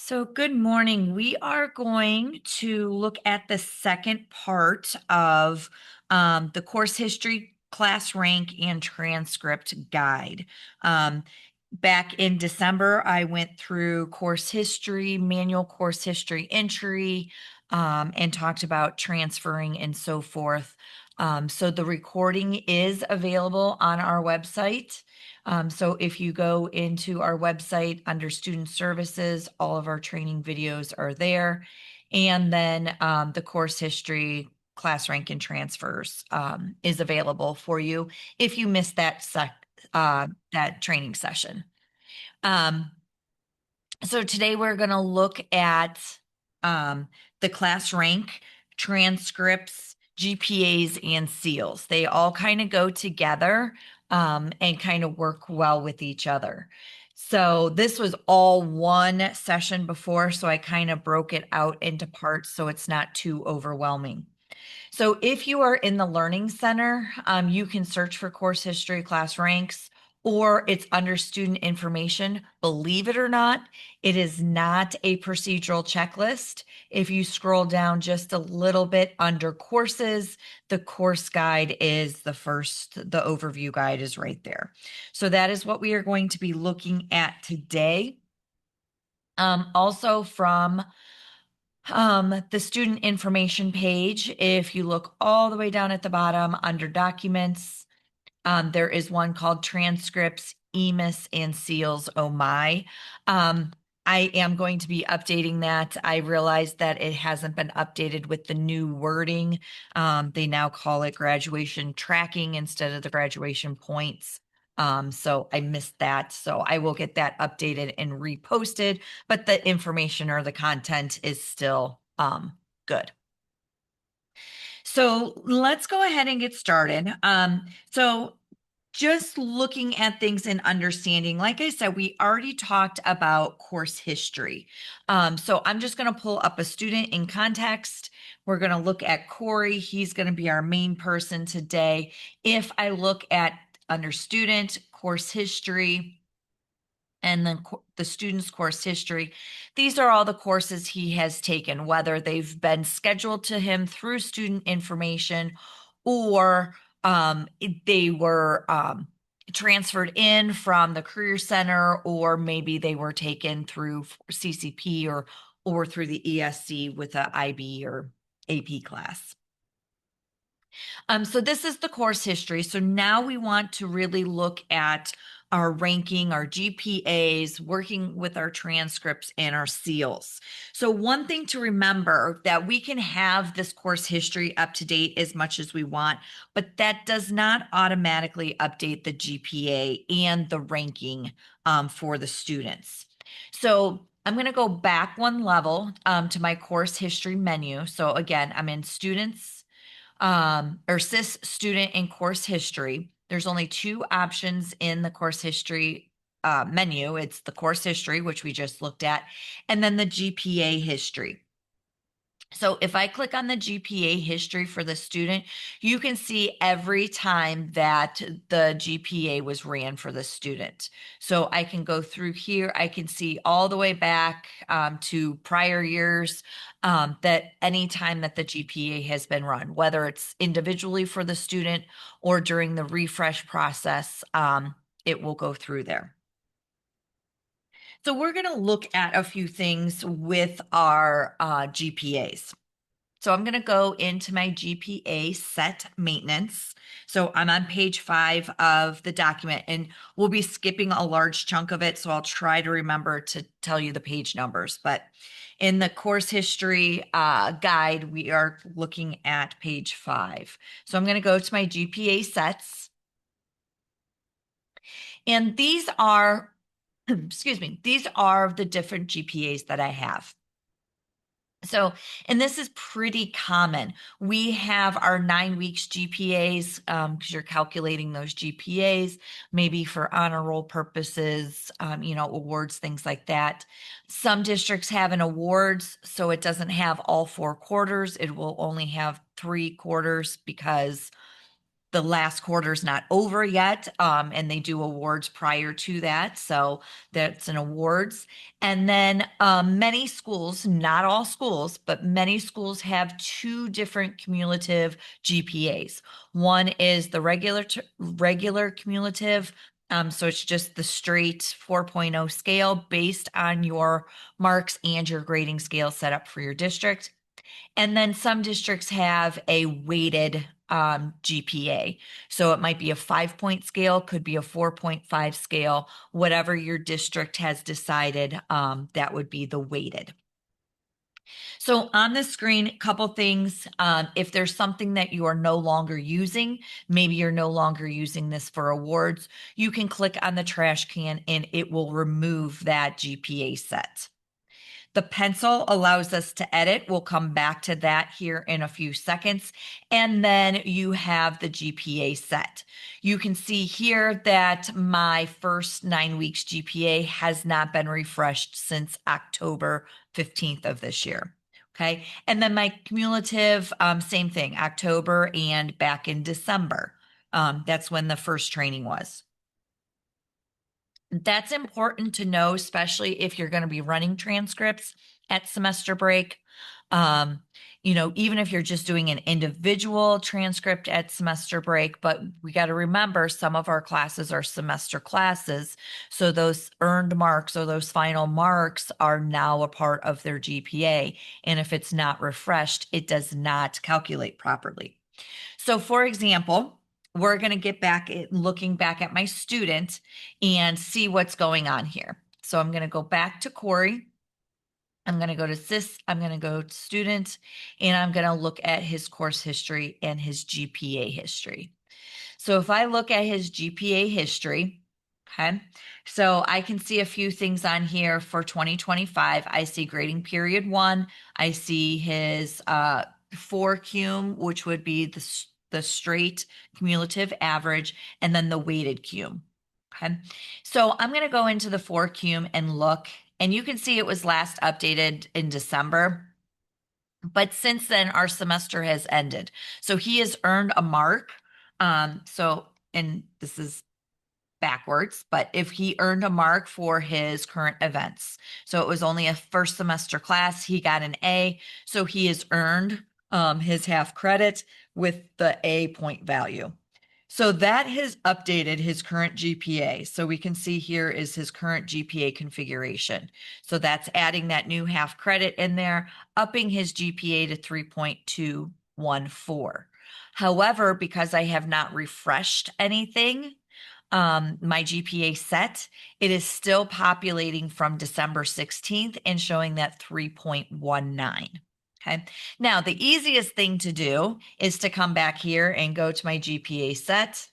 So, good morning. We are going to look at the second part of the course history, class rank, and transcript guide. Back in December, I went through course history, manual course history entry, and talked about transferring and so forth. So, the recording is available on our website. So if you go into our website under student services, all of our training videos are there. And then the course history, class rank, and transfers is available for you if you missed that training session. So today we're going to look at the class rank, transcripts, GPAs, and seals. They all kind of go together and kind of work well with each other. So this was all one session before, so I kind of broke it out into parts so it's not too overwhelming. So if you are in the Learning Center, you can search for course history, class ranks, or it's under student information. Believe it or not, it is not a procedural checklist. If you scroll down just a little bit under courses, the course guide is the overview guide is right there. So that is what we are going to be looking at today. Also from the student information page, if you look all the way down at the bottom under documents, there is one called Transcripts, EMIS and Seals. Oh my. I am going to be updating that. I realized that it hasn't been updated with the new wording. They now call it graduation tracking instead of the graduation points. So I missed that. So I will get that updated and reposted, but the information or the content is still good. So let's go ahead and get started. So just looking at things and understanding, like I said, we already talked about course history. So I'm just going to pull up a student in context. We're going to look at Corey. He's going to be our main person today. If I look at under student, course history, and then the student's course history. These are all the courses he has taken, whether they've been scheduled to him through student information or they were transferred in from the Career Center, or maybe they were taken through CCP or through the ESC with a IB or AP class. So this is the course history. So now we want to really look at our ranking, our GPAs, working with our transcripts and our seals. So one thing to remember that we can have this course history up to date as much as we want, but that does not automatically update the GPA and the ranking for the students. So I'm going to go back one level to my course history menu. So again, I'm in students or SIS student in course history. There's only two options in the course history menu. It's the course history, which we just looked at, and then the GPA history. So if I click on the GPA history for the student, you can see every time that the GPA was ran for the student. So I can go through here. I can see all the way back to prior years that any time that the GPA has been run, whether it's individually for the student or during the refresh process, it will go through there. So we're going to look at a few things with our GPAs. So I'm going to go into my GPA Set Maintenance. So I'm on page 5 of the document, and we'll be skipping a large chunk of it. So I'll try to remember to tell you the page numbers. But in the course history guide, we are looking at page 5. So I'm going to go to my GPA sets. And these are, excuse me, these are the different GPAs that I have. So, and this is pretty common. We have our 9 weeks GPAs because you're calculating those GPAs, maybe for honor roll purposes, awards, things like that. Some districts have an awards, so it doesn't have all 4 quarters. It will only have 3 quarters because the last quarter's not over yet, and they do awards prior to that. So that's an awards. And then many schools, not all schools, but many schools have two different cumulative GPAs. One is the regular cumulative. So it's just the straight 4.0 scale based on your marks and your grading scale set up for your district. And then some districts have a weighted GPA. So it might be a 5-point scale, could be a 4.5 scale, whatever your district has decided, that would be the weighted. So on the screen, a couple things. If there's something that you are no longer using, maybe you're no longer using this for awards, you can click on the trash can and it will remove that GPA set. The pencil allows us to edit. We'll come back to that here in a few seconds. And then you have the GPA set. You can see here that my first 9 weeks GPA has not been refreshed since October 15th of this year. Okay. And then my cumulative, same thing, October and back in December. That's when the first training was. That's important to know, especially if you're going to be running transcripts at semester break. Even if you're just doing an individual transcript at semester break, but we got to remember some of our classes are semester classes. So those earned marks or those final marks are now a part of their GPA. And if it's not refreshed, it does not calculate properly. So for example, we're going to get back looking back at my student and see what's going on here. So I'm going to go back to Corey. I'm going to go to SIS. I'm going to go to student, and I'm going to look at his course history and his GPA history. So if I look at his GPA history, okay, so I can see a few things on here for 2025. I see grading period 1. I see his 4 cum, which would be the straight cumulative average, and then the weighted cum. Okay, so I'm going to go into the 4 cum and look, and you can see it was last updated in December. But since then, our semester has ended. So he has earned a mark. And this is backwards, but if he earned a mark for his current events. So it was only a first semester class. He got an A. So he has earned his half credit with the A point value. So that has updated his current GPA. So we can see here is his current GPA configuration. So that's adding that new half credit in there, upping his GPA to 3.214. However, because I have not refreshed anything, my GPA set, it is still populating from December 16th and showing that 3.19. Okay. Now, the easiest thing to do is to come back here and go to my GPA set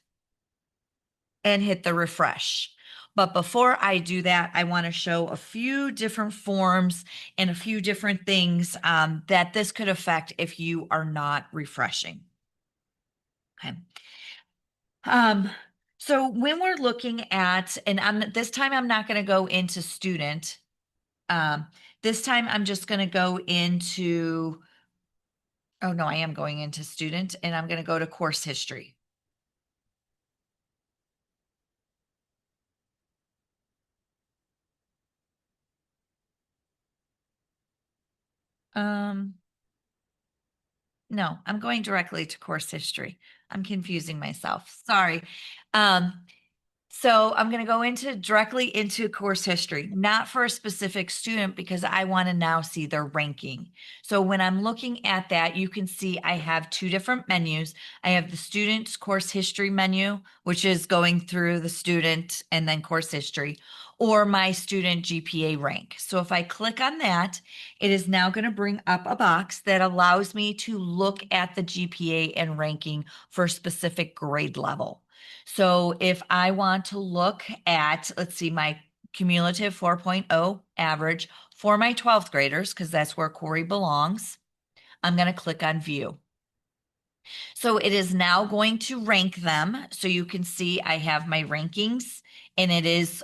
and hit the refresh. But before I do that, I want to show a few different forms and a few different things that this could affect if you are not refreshing. Okay. So when we're looking at, and this time I'm not going to go into student. This time I'm just going to go into, oh no, I am going into student, and I'm going to go to course history. No, I'm going directly to course history. I'm confusing myself. Sorry. So I'm going to go directly into course history, not for a specific student, because I want to now see their ranking. So when I'm looking at that, you can see I have two different menus. I have the student's course history menu, which is going through the student and then course history, or my student GPA rank. So if I click on that, it is now going to bring up a box that allows me to look at the GPA and ranking for a specific grade level. So if I want to look at, let's see, my cumulative 4.0 average for my 12th graders, because that's where Corey belongs, I'm going to click on view. So it is now going to rank them. So you can see I have my rankings, and it is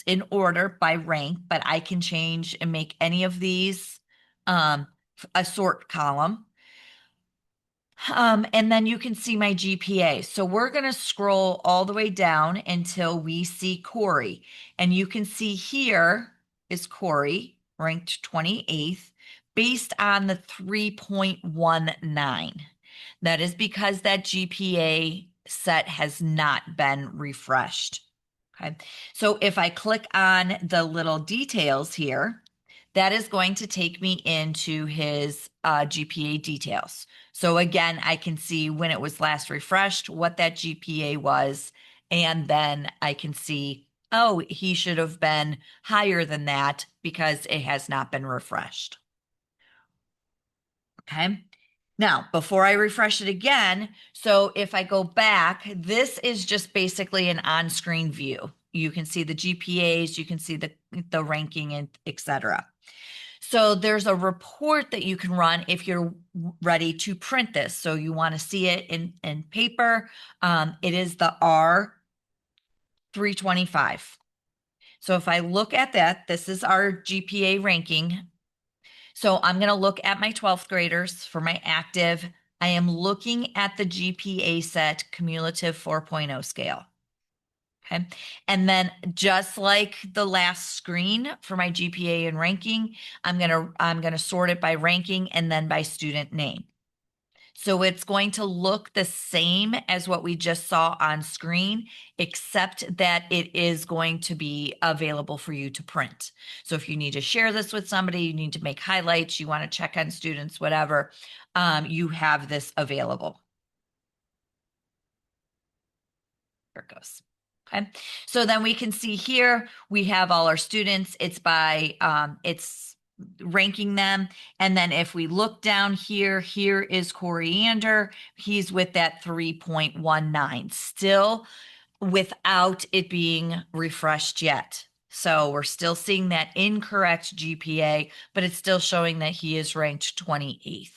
in order by rank, but I can change and make any of these a sort column. And then you can see my GPA. So we're going to scroll all the way down until we see Corey. And you can see here is Corey, ranked 28th, based on the 3.19. That is because that GPA set has not been refreshed. Okay. So if I click on the little details here, that is going to take me into his GPA details. So again, I can see when it was last refreshed, what that GPA was, and then I can see, oh, he should have been higher than that because it has not been refreshed. Okay. Now, before I refresh it again, so if I go back, this is just basically an on-screen view. You can see the GPAs, you can see the ranking, and etc. So there's a report that you can run if you're ready to print this. So you want to see it in paper. It is the R325. So if I look at that, this is our GPA ranking. So I'm going to look at my 12th graders for my active. I am looking at the GPA Set cumulative 4.0 scale. Okay. And then just like the last screen for my GPA and ranking, I'm going to sort it by ranking and then by student name. So it's going to look the same as what we just saw on screen, except that it is going to be available for you to print. So if you need to share this with somebody, you need to make highlights, you want to check on students, whatever, you have this available. There it goes. Okay. So then we can see here, we have all our students. It's by, it's ranking them. And then if we look down here, here is Coriander. He's with that 3.19, still without it being refreshed yet. So we're still seeing that incorrect GPA, but it's still showing that he is ranked 28th.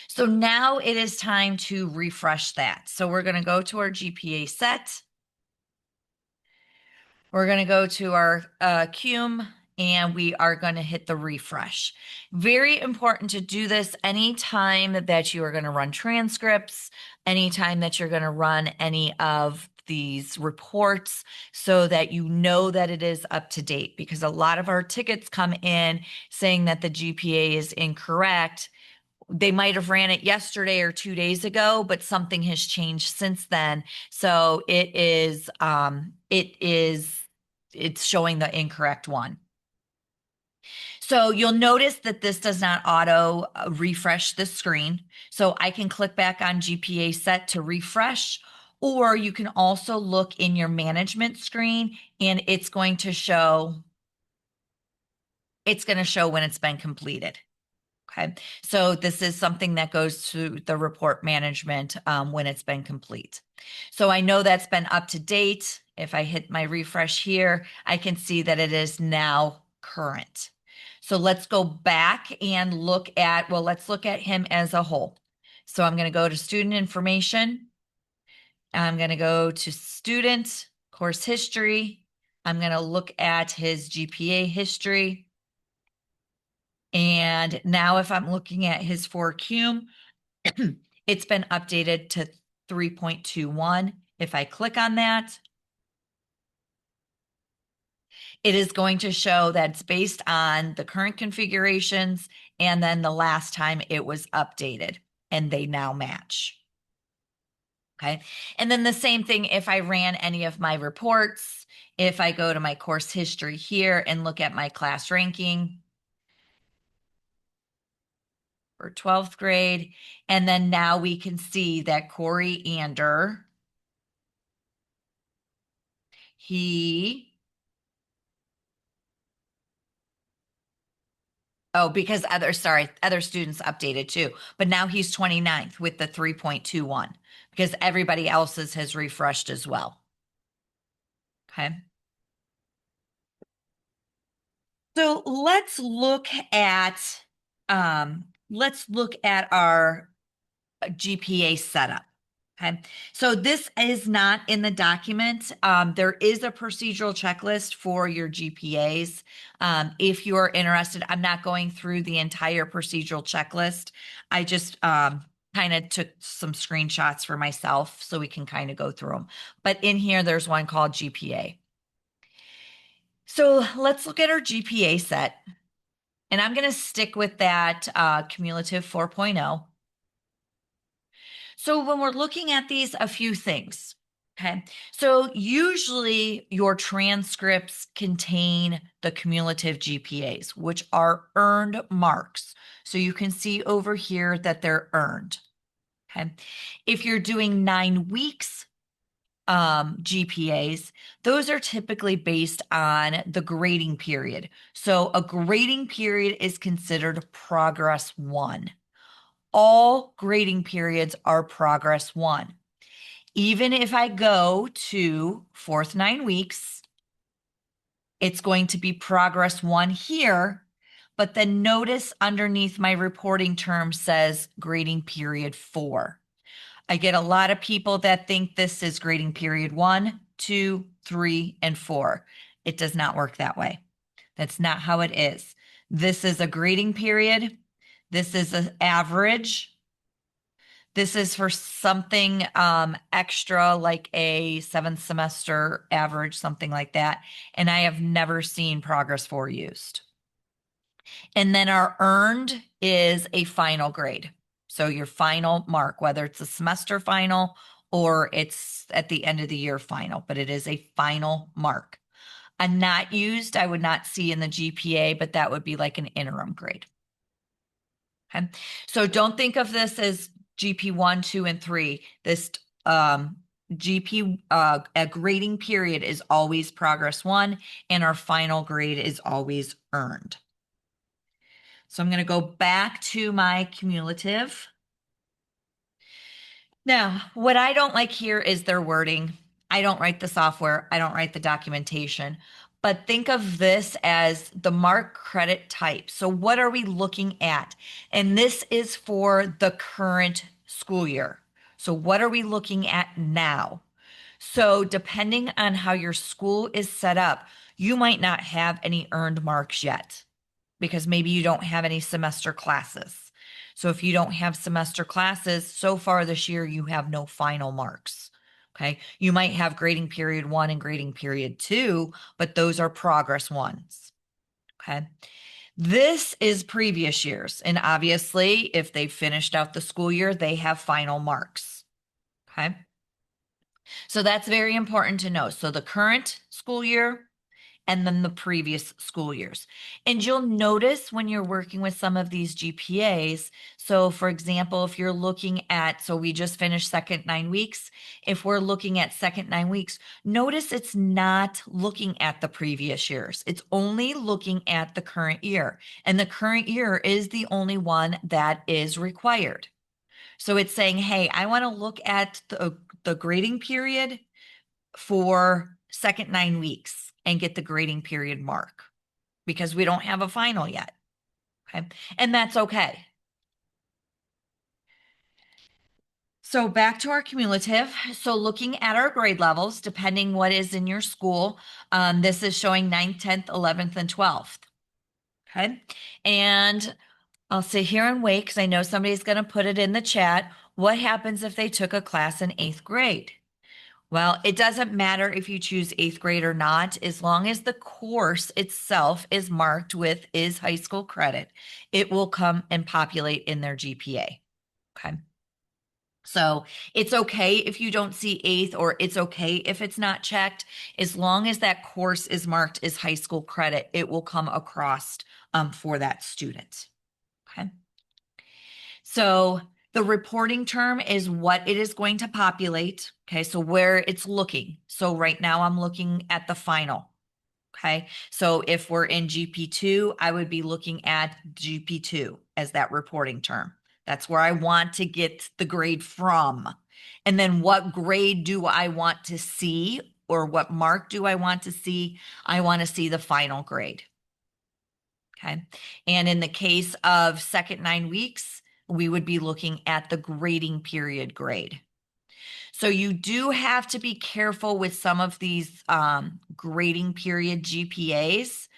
So now it is time to refresh that. So we're going to go to our GPA set. We're going to go to our CUME and we are going to hit the refresh. Very important to do this anytime that you are going to run transcripts, anytime that you're going to run any of these reports so that you know that it is up to date, because a lot of our tickets come in saying that the GPA is incorrect. They might have ran it yesterday or 2 days ago, but something has changed since then. So it's showing the incorrect one. So you'll notice that this does not auto refresh the screen. So I can click back on GPA set to refresh, or you can also look in your management screen and it's going to show when it's been completed. Okay, so this is something that goes to the report management when it's been complete. So I know that's been up to date. If I hit my refresh here, I can see that it is now current. So let's go back and look at, well, let's look at him as a whole. So I'm going to go to student information. I'm going to go to student course history. I'm going to look at his GPA history. And now if I'm looking at his 4Q, it's been updated to 3.21. If I click on that, it is going to show that it's based on the current configurations and then the last time it was updated, and they now match. Okay. And then the same thing if I ran any of my reports, if I go to my course history here and look at my class ranking for 12th grade. And then now we can see that Coriander, because other students updated too, but now he's 29th with the 3.21 because everybody else's has refreshed as well. Okay. So let's look at our GPA setup. Okay, so this is not in the document. There is a procedural checklist for your GPAs. If you're interested, I'm not going through the entire procedural checklist. I just kind of took some screenshots for myself so we can kind of go through them. But in here, there's one called GPA. So let's look at our GPA set. And I'm going to stick with that cumulative 4.0. So when we're looking at these, a few things. Okay. So usually your transcripts contain the cumulative GPAs, which are earned marks. So you can see over here that they're earned. Okay. If you're doing 9 weeks GPAs, those are typically based on the grading period. So a grading period is considered progress 1. All grading periods are progress 1. Even if I go to 4th 9 weeks, it's going to be progress 1 here, but then notice underneath my reporting term says grading period 4. I get a lot of people that think this is grading period 1, 2, 3, and 4. It does not work that way. That's not how it is. This is a grading period. This is an average. This is for something extra, like a 7th semester average, something like that. And I have never seen progress 4 used. And then our earned is a final grade. So your final mark, whether it's a semester final or it's at the end of the year final, but it is a final mark. A not used, I would not see in the GPA, but that would be like an interim grade. Okay. So don't think of this as GP 1, 2, and 3. This GP a grading period is always progress 1, and our final grade is always earned. So I'm going to go back to my cumulative. Now, what I don't like here is their wording. I don't write the software. I don't write the documentation. But think of this as the mark credit type. So what are we looking at? And this is for the current school year. So what are we looking at now? So depending on how your school is set up, you might not have any earned marks yet, because maybe you don't have any semester classes. So if you don't have semester classes, so far this year, you have no final marks. Okay. You might have grading period 1 and grading period 2, but those are progress 1s. Okay. This is previous years. And obviously, if they finished out the school year, they have final marks. Okay. So that's very important to know. So the current school year, and then the previous school years. And you'll notice when you're working with some of these GPAs, so for example, if you're looking at, so we just finished second 9 weeks, if we're looking at second 9 weeks, notice it's not looking at the previous years. It's only looking at the current year. And the current year is the only one that is required. So it's saying, hey, I want to look at the grading period for second 9 weeks and get the grading period mark, because we don't have a final yet. Okay. And that's okay. So back to our cumulative. So looking at our grade levels, depending what is in your school, this is showing 9th, 10th, 11th, and 12th. Okay. And I'll sit here and wait because I know somebody's going to put it in the chat. What happens if they took a class in 8th grade? Well, it doesn't matter if you choose 8th grade or not, as long as the course itself is marked with is high school credit, it will come and populate in their GPA. Okay. So it's okay if you don't see 8th, or it's okay if it's not checked. As long as that course is marked as high school credit, it will come across for that student. Okay. So the reporting term is what it is going to populate. Okay, so where it's looking. So right now I'm looking at the final. Okay, so if we're in GP2, I would be looking at GP2 as that reporting term. That's where I want to get the grade from. And then what grade do I want to see, or what mark do I want to see? I want to see the final grade. Okay, and in the case of second 9 weeks, we would be looking at the grading period grade. So you do have to be careful with some of these grading period GPAs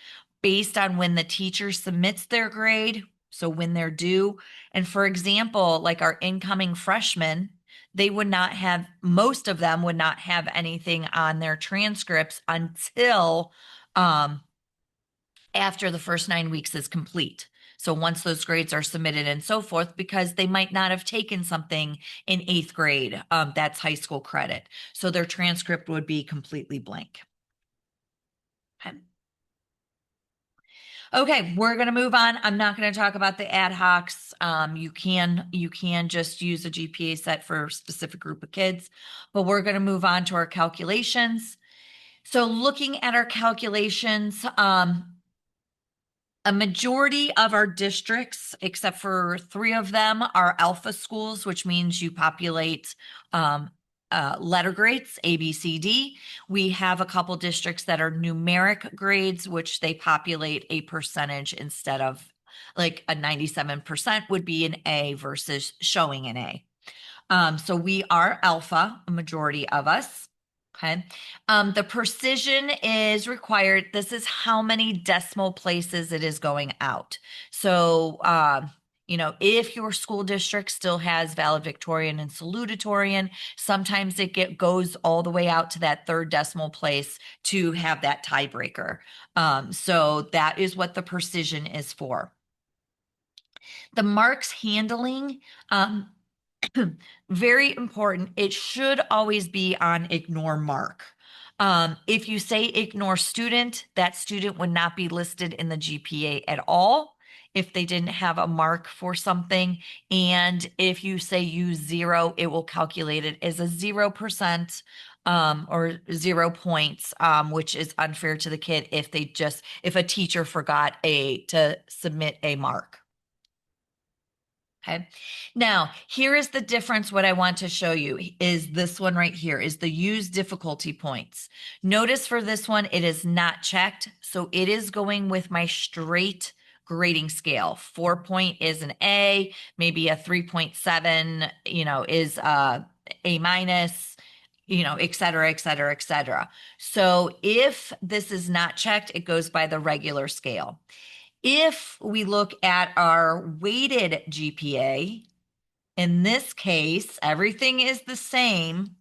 based on when the teacher submits their grade, so when they're due. And for example, like our incoming freshmen, they would not have, most of them would not have anything on their transcripts until after the first 9 weeks is complete. So once those grades are submitted and so forth, because they might not have taken something in 8th grade, that's high school credit. So their transcript would be completely blank. Okay. Okay, we're going to move on. I'm not going to talk about the ad hocs. You can just use a GPA set for a specific group of kids, but we're going to move on to our calculations. So looking at our calculations, a majority of our districts, except for 3 of them, are alpha schools, which means you populate letter grades, A, B, C, D. We have a couple districts that are numeric grades, which they populate a percentage instead of like a 97% would be an A versus showing an A. So we are alpha, a majority of us. Okay. The precision is required. This is how many decimal places it is going out. So, if your school district still has valedictorian and salutatorian, sometimes it goes all the way out to that 3rd decimal place to have that tiebreaker. So that is what the precision is for. The marks handling, very important. It should always be on ignore mark. If you say ignore student, that student would not be listed in the GPA at all if they didn't have a mark for something. And if you say use 0, it will calculate it as a 0%, or 0 points, which is unfair to the kid if a teacher forgot to submit a mark. Okay. Now, here is the difference. What I want to show you is this one right here is the use difficulty points. Notice for this one, it is not checked. So it is going with my straight grading scale. 4 point is an A, maybe a 3.7, is A minus, et cetera, et cetera, et cetera. So if this is not checked, it goes by the regular scale. If we look at our weighted GPA, in this case, everything is the same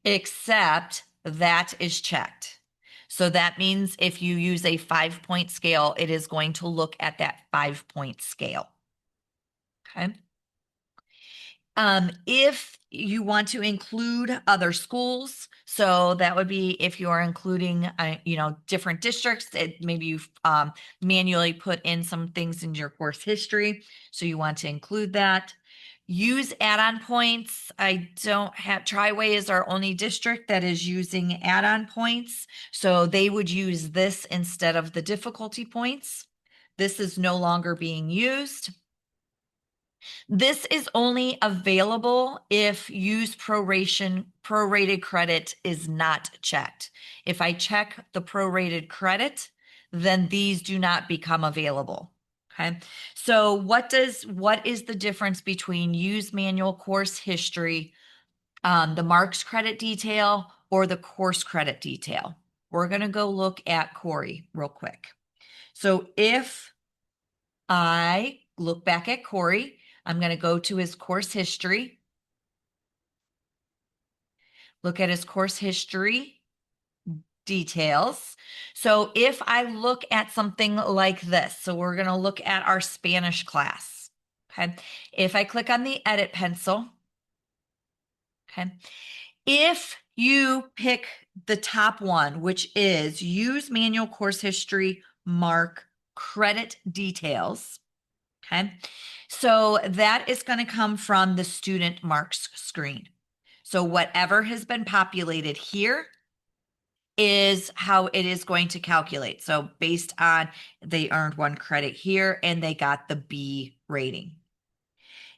except that is checked. So that means if you use a 5-point scale, it is going to look at that 5-point scale. Okay. If you want to include other schools, so that would be if you are including, different districts, maybe you've manually put in some things in your course history, so you want to include that. Use add-on points. I don't have, Triway is our only district that is using add-on points, so they would use this instead of the difficulty points. This is no longer being used. This is only available if use prorated credit is not checked. If I check the prorated credit, then these do not become available. Okay. So what is the difference between use manual course history, the marks credit detail, or the course credit detail? We're going to go look at Corey real quick. So if I look back at Corey, I'm going to go to his course history, look at his course history details. So if I look at something like this, so we're going to look at our Spanish class. Okay. If I click on the edit pencil, okay. If you pick the top one, which is use manual course history, mark credit details. Okay. So that is going to come from the student marks screen. So whatever has been populated here is how it is going to calculate. So based on they earned 1 credit here and they got the B rating.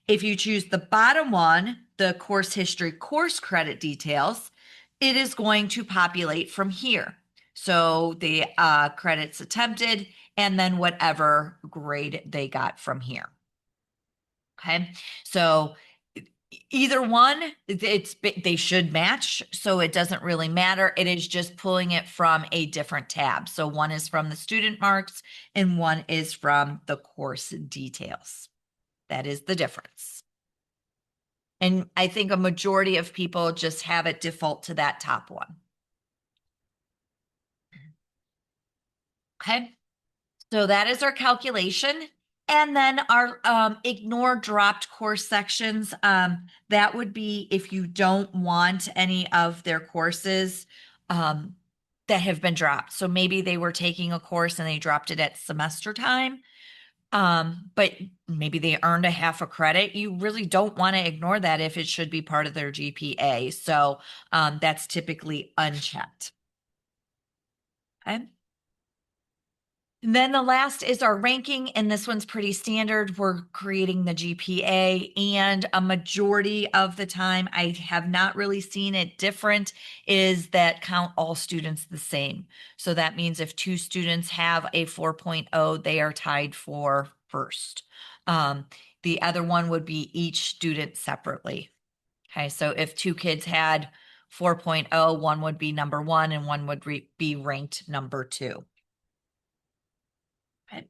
If you choose the bottom one, the course history course credit details, it is going to populate from here. So the credits attempted and then whatever grade they got from here. Okay, so Either one, they should match, so it doesn't really matter. It is just pulling it from a different tab. So one is from the student marks and one is from the course details. That is the difference. And I think a majority of people just have it default to that top one. Okay. So that is our calculation. And then our ignore dropped course sections. That would be if you don't want any of their courses that have been dropped. So maybe they were taking a course and they dropped it at semester time, but maybe they earned a half a credit. You really don't want to ignore that if it should be part of their GPA. So that's typically unchecked. Okay. And then the last is our ranking, and this one's pretty standard. We're creating the GPA, and a majority of the time, I have not really seen it different, is that count all students the same. So that means if two students have a 4.0, they are tied for first. The other one would be each student separately. Okay, so if two kids had 4.0, one would be number one and one would be ranked number two. Okay.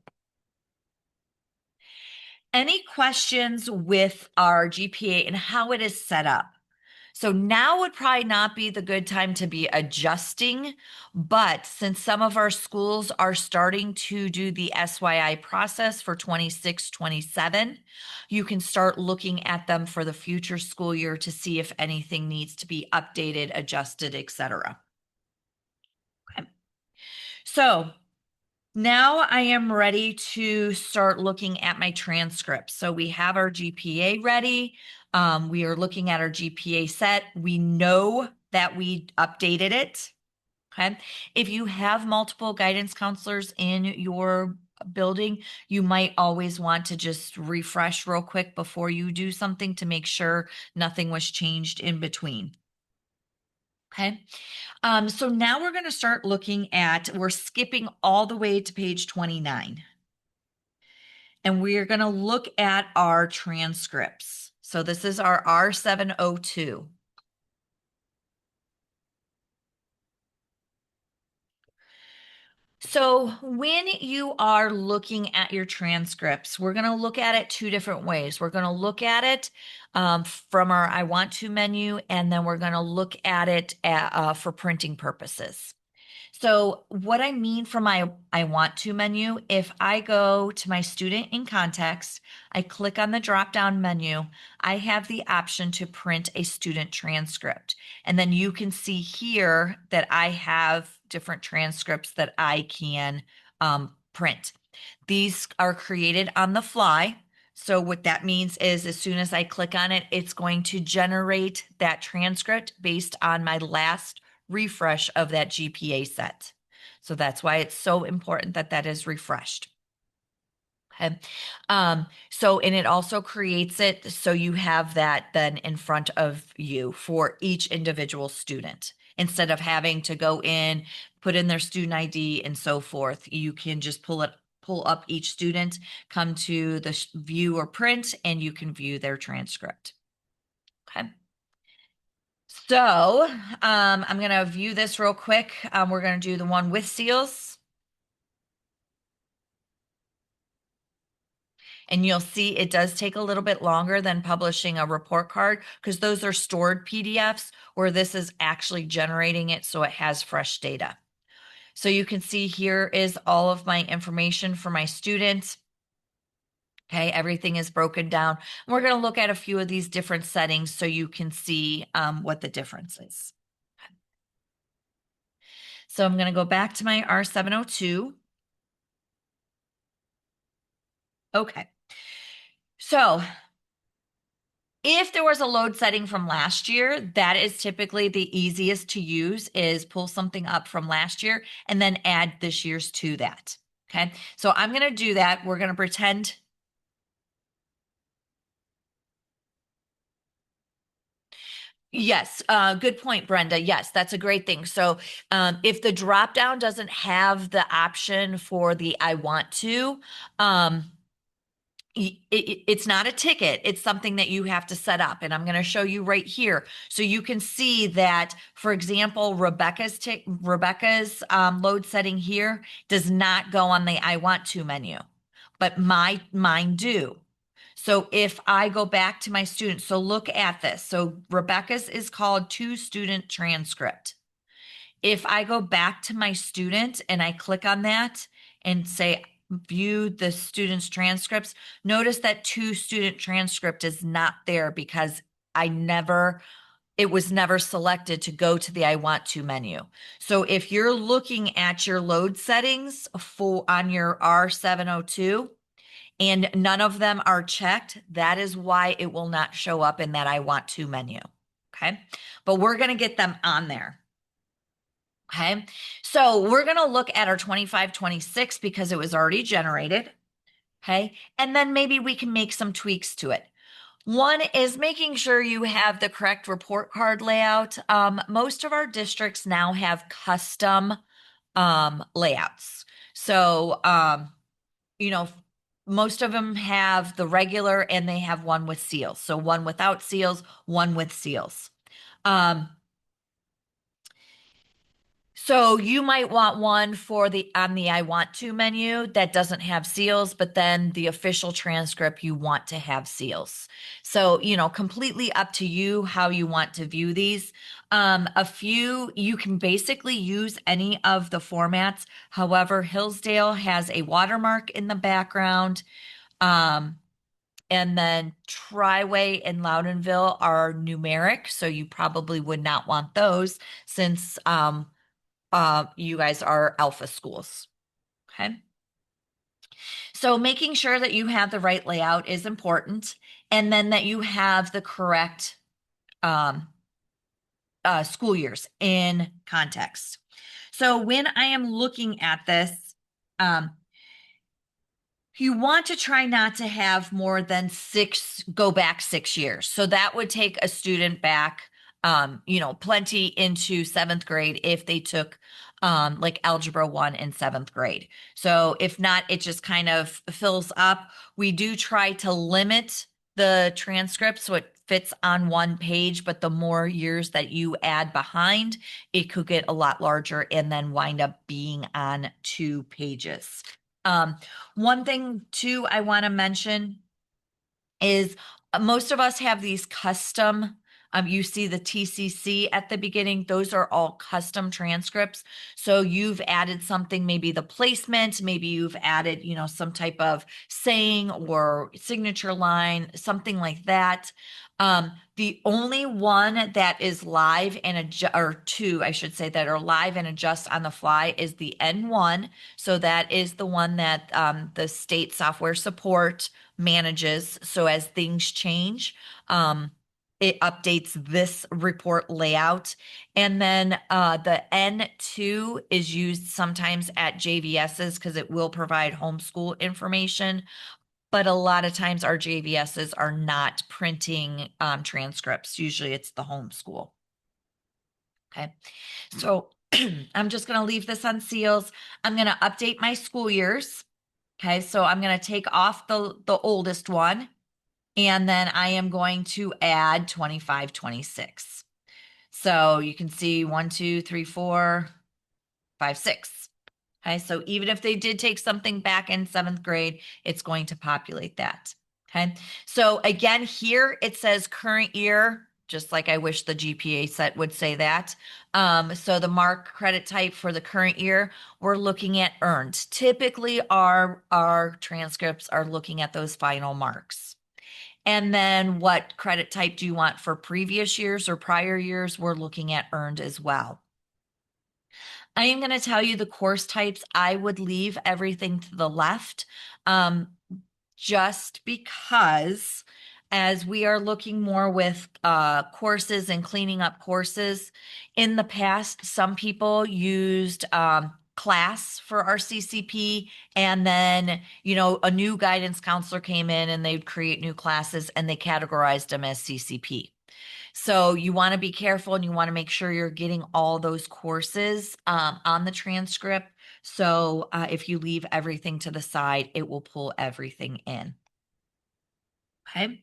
Any questions with our GPA and how it is set up? So now would probably not be the good time to be adjusting, but since some of our schools are starting to do the SYI process for 26, 27, you can start looking at them for the future school year to see if anything needs to be updated, adjusted, etc. Okay. So now I am ready to start looking at my transcripts. So we have our GPA ready. We are looking at our GPA set. We know that we updated it. Okay. If you have multiple guidance counselors in your building, you might always want to just refresh real quick before you do something to make sure nothing was changed in between. Okay. So now we're going to start looking at, we're skipping all the way to page 29. And we are going to look at our transcripts. So this is our R702. So when you are looking at your transcripts, we're going to look at it two different ways. We're going to look at it from our I want to menu, and then we're going to look at it for printing purposes. So what I mean from my I want to menu, if I go to my student in context, I click on the drop down menu, I have the option to print a student transcript. And then you can see here that I have different transcripts that I can print. These are created on the fly. So what that means is as soon as I click on it, it's going to generate that transcript based on my last refresh of that GPA set. So that's why it's so important that that is refreshed. Okay. And it also creates it so you have that then in front of you for each individual student. Instead of having to go in, put in their student ID and so forth, you can just pull up each student, come to the view or print, and you can view their transcript. Okay. So I'm going to view this real quick. We're going to do the one with seals. And you'll see it does take a little bit longer than publishing a report card because those are stored PDFs where this is actually generating it so it has fresh data. So you can see here is all of my information for my students. Okay, everything is broken down. We're going to look at a few of these different settings so you can see what the difference is. So I'm going to go back to my R702. Okay. So if there was a load setting from last year, that is typically the easiest to use is pull something up from last year and then add this year's to that. Okay. So I'm going to do that. We're going to pretend. Yes, good point, Brenda. Yes, that's a great thing. So if the drop down doesn't have the option for the I want to, it's not a ticket. It's something that you have to set up. And I'm going to show you right here. So you can see that, for example, Rebecca's load setting here does not go on the I want to menu, but mine do. So if I go back to my students, so look at this. So Rebecca's is called to student transcript. If I go back to my student and I click on that and say view the student's transcripts, notice that to student transcript is not there because it was never selected to go to the I want to menu. So if you're looking at your load settings on your R702 and none of them are checked, that is why it will not show up in that I want to menu. Okay. But we're going to get them on there. Okay, so we're going to look at our 25-26 because it was already generated. Okay, and then maybe we can make some tweaks to it. One is making sure you have the correct report card layout. Most of our districts now have custom layouts. So, most of them have the regular and they have one with seals. So one without seals, one with seals. So you might want one for on the I want to menu that doesn't have seals, but then the official transcript you want to have seals. So, completely up to you how you want to view these. You can basically use any of the formats. However, Hillsdale has a watermark in the background. And then Triway and Loudonville are numeric, so you probably would not want those since you guys are alpha schools. Okay. So making sure that you have the right layout is important, and then that you have the correct school years in context. So when I am looking at this, you want to try not to have more than go back 6 years. So that would take a student back, plenty into 7th grade if they took like Algebra 1 in 7th grade. So if not, it just kind of fills up. We do try to limit the transcript so it fits on one page, but the more years that you add behind, it could get a lot larger and then wind up being on 2 pages. One thing too I want to mention is most of us have these custom, you see the TCC at the beginning, those are all custom transcripts. So you've added something, maybe the placement, maybe you've added, some type of saying or signature line, something like that. The only one that is live and or two, I should say, that are live and adjust on the fly is the N1. So that is the one that the state software support manages. So as things change, it updates this report layout. And then the N2 is used sometimes at JVSs because it will provide homeschool information. But a lot of times our JVSs are not printing transcripts. Usually it's the homeschool. Okay, so I'm just going to leave this on seals. I'm going to update my school years. Okay, so I'm going to take off the oldest one, and then I am going to add 25-26. So you can see 1, 2, 3, 4, 5, 6. Okay, so even if they did take something back in 7th grade, it's going to populate that. Okay, so again, here it says current year, just like I wish the GPA set would say that. So the mark credit type for the current year, we're looking at earned. Typically, our transcripts are looking at those final marks. And then what credit type do you want for previous years or prior years? We're looking at earned as well. I am going to tell you the course types. I would leave everything to the left just because as we are looking more with courses and cleaning up courses, in the past, some people used class for our CCP, and then, a new guidance counselor came in and they'd create new classes and they categorized them as CCP. So you want to be careful and you want to make sure you're getting all those courses on the transcript. So if you leave everything to the side, it will pull everything in. Okay.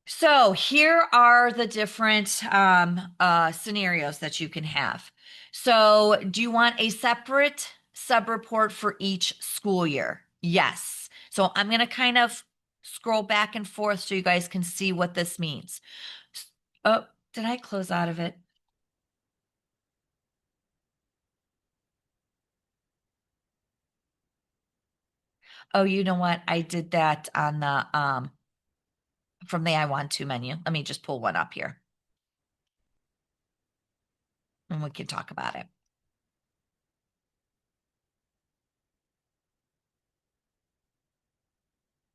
So here are the different scenarios that you can have. So do you want a separate sub-report for each school year? Yes. So I'm going to kind of scroll back and forth so you guys can see what this means. Oh, did I close out of it? Oh, you know what? I did that on the from the I want to menu. Let me just pull one up here and we can talk about it.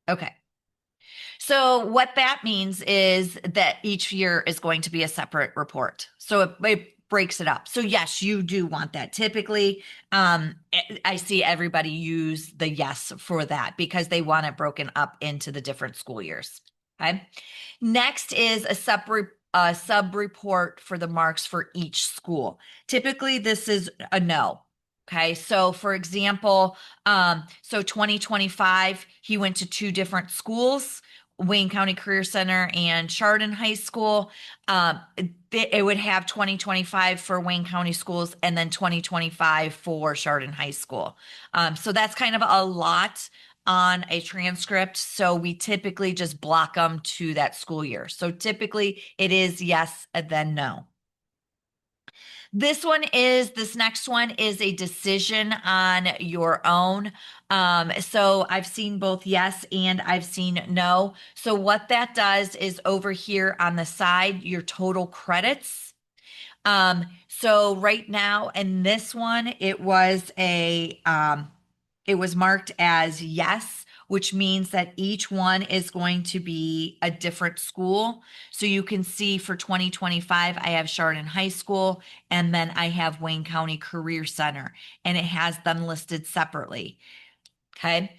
Okay. So what that means is that each year is going to be a separate report. So it breaks it up. So yes, you do want that. Typically, I see everybody use the yes for that because they want it broken up into the different school years. Okay. Next is a sub report for the marks for each school. Typically, this is a no. Okay, so for example, so 2025, he went to two different schools, Wayne County Career Center and Chardon High School. It would have 2025 for Wayne County schools and then 2025 for Chardon High School. So that's kind of a lot on a transcript. So we typically just block them to that school year. So typically it is yes and then no. This next one is a decision on your own. So I've seen both yes and I've seen no. So what that does is over here on the side, your total credits. So right now in this one, it was marked as yes, which means that each one is going to be a different school. So you can see for 2025, I have Chardon High School, and then I have Wayne County Career Center, and it has them listed separately. Okay.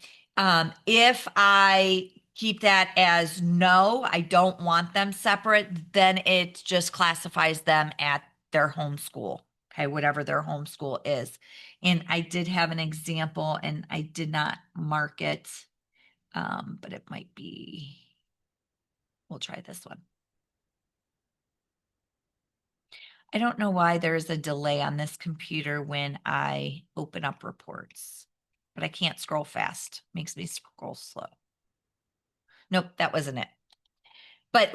If I keep that as no, I don't want them separate, then it just classifies them at their home school. Okay, whatever their home school is. And I did have an example and I did not mark it, but it might be, we'll try this one. I don't know why there's a delay on this computer when I open up reports, but I can't scroll fast. Makes me scroll slow. Nope, that wasn't it. But